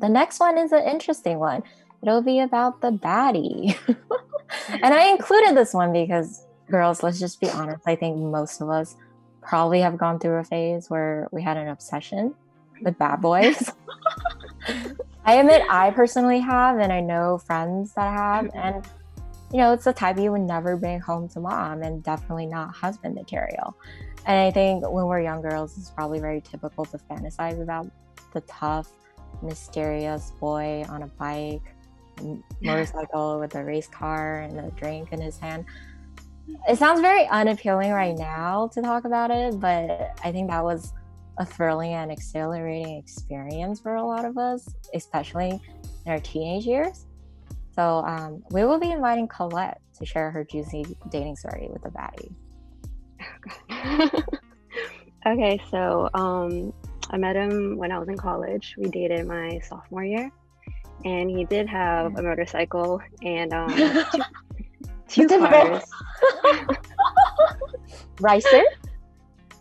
the next one is an interesting one. It'll be about the baddie. And I included this one because, girls, let's just be honest. I think most of us probably have gone through a phase where we had an obsession with bad boys. I admit I personally have, and I know friends that have. And, you know, it's the type you would never bring home to mom, and definitely not husband material. And I think when we're young girls, it's probably very typical to fantasize about the tough, mysterious boy on a bike, motorcycle with a race car and a drink in his hand. It sounds very unappealing right now to talk about it, but I think that was a thrilling and exhilarating experience for a lot of us, especially in our teenage years. So we will be inviting Colette to share her juicy dating story with the baddie. Okay, so I met him when I was in college. We dated my sophomore year, and he did have a motorcycle and two cars. Ricer?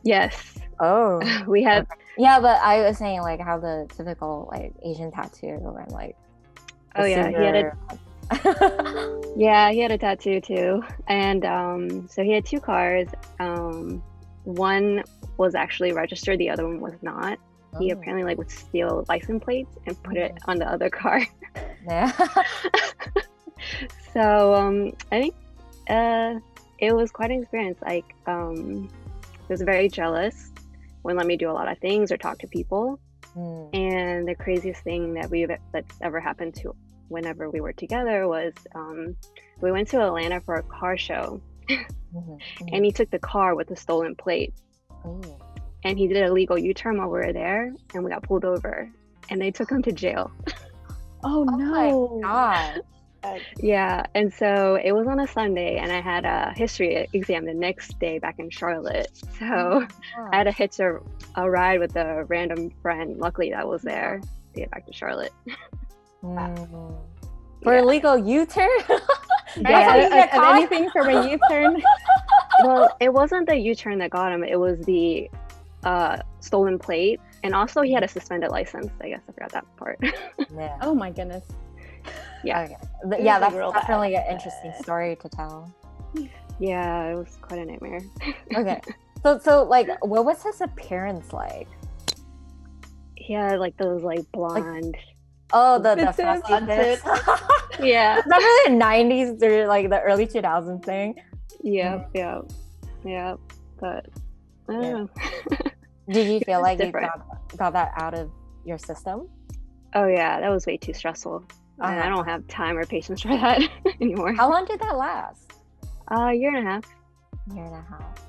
Yes. Oh. We had. Yeah, but I was saying like how the typical like Asian tattoo and like. Oh yeah, he had a. Yeah, he had a tattoo too, and so he had two cars. One was actually registered, the other one was not. He apparently like would steal license plates and put it on the other car. Yeah. So I think it was quite an experience. Like he was very jealous, wouldn't let me do a lot of things or talk to people. And the craziest thing that's ever happened to whenever we were together was we went to Atlanta for a car show. And he took the car with a stolen plate. And he did a legal U-turn while we were there, and we got pulled over, and they took him to jail. Oh no! My God. Yeah, and so it was on a Sunday, and I had a history exam the next day back in Charlotte. So I had to hitch a ride with a random friend. Luckily, that was there to get back to Charlotte. For a legal U-turn? Yeah, anything from a U-turn. Well, it wasn't the U-turn that got him. It was the stolen plate, and also he had a suspended license. I guess I forgot that part. Yeah. Oh my goodness. Yeah. Okay. Yeah, that's definitely an interesting story to tell. Yeah, it was quite a nightmare. Okay. So like, what was his appearance like? He had like those like blonde. The frosty tips. Yeah. Remember the 90s or like the early 2000s thing? Yeah. But I don't know. Did you feel like different. you got that out of your system? Oh yeah, that was way too stressful. And I don't have time or patience for that anymore. How long did that last? A year and a half. Year and a half.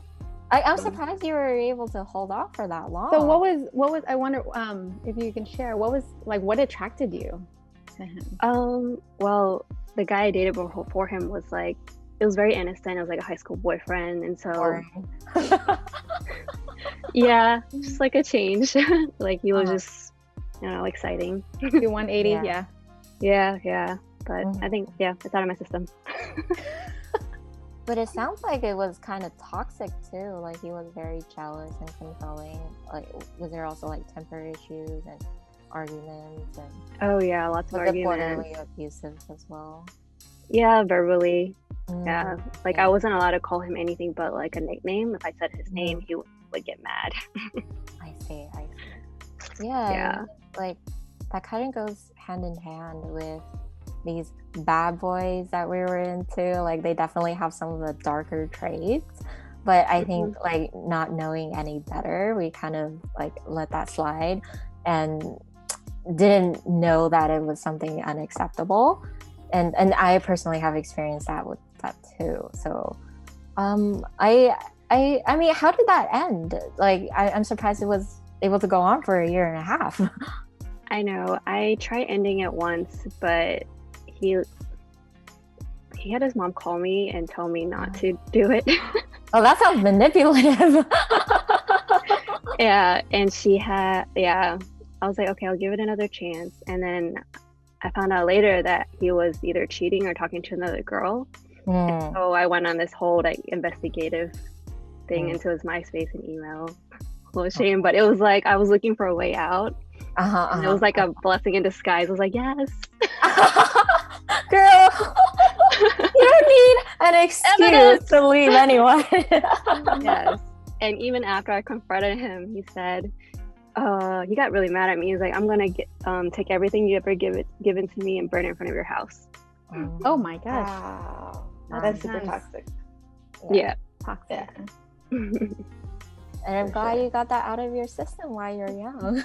I'm surprised you were able to hold off for that long. So what was I wonder if you can share what attracted you to him? Well, the guy I dated before him was like, it was very innocent. It was like a high school boyfriend, and so yeah, just like a change. Like he was just, exciting. 180, yeah. Yeah. But I think it's out of my system. But it sounds like it was kind of toxic too. Like he was very jealous and controlling. Like, was there also like temper issues and arguments? And oh yeah, lots of arguments. Reportedly abusive as well. Yeah, verbally. Yeah, like I wasn't allowed to call him anything but like a nickname. If I said his name, he would get mad. I see. Yeah. Like that kind of goes hand in hand with these bad boys that we were into. Like they definitely have some of the darker traits, but I think like not knowing any better, we kind of like let that slide and didn't know that it was something unacceptable. And I personally have experienced that with that too. So I mean, how did that end? Like I'm surprised it was able to go on for a year and a half. I know. I tried ending it once, but he had his mom call me and tell me not to do it. Oh, that sounds manipulative. Yeah, and I was like, okay, I'll give it another chance. And then I found out later that he was either cheating or talking to another girl. And so I went on this whole like investigative thing into his MySpace and email. A little shame, but it was like I was looking for a way out. And it was like a blessing in disguise. I was like, yes. Girl, you don't need an excuse to leave anyone. Yes. And even after I confronted him, he said, he got really mad at me. He's like, I'm going to take everything you ever given to me and burn it in front of your house. Oh my gosh. Wow. That's super toxic. Yeah. Toxic. And I'm glad you got that out of your system while you're young.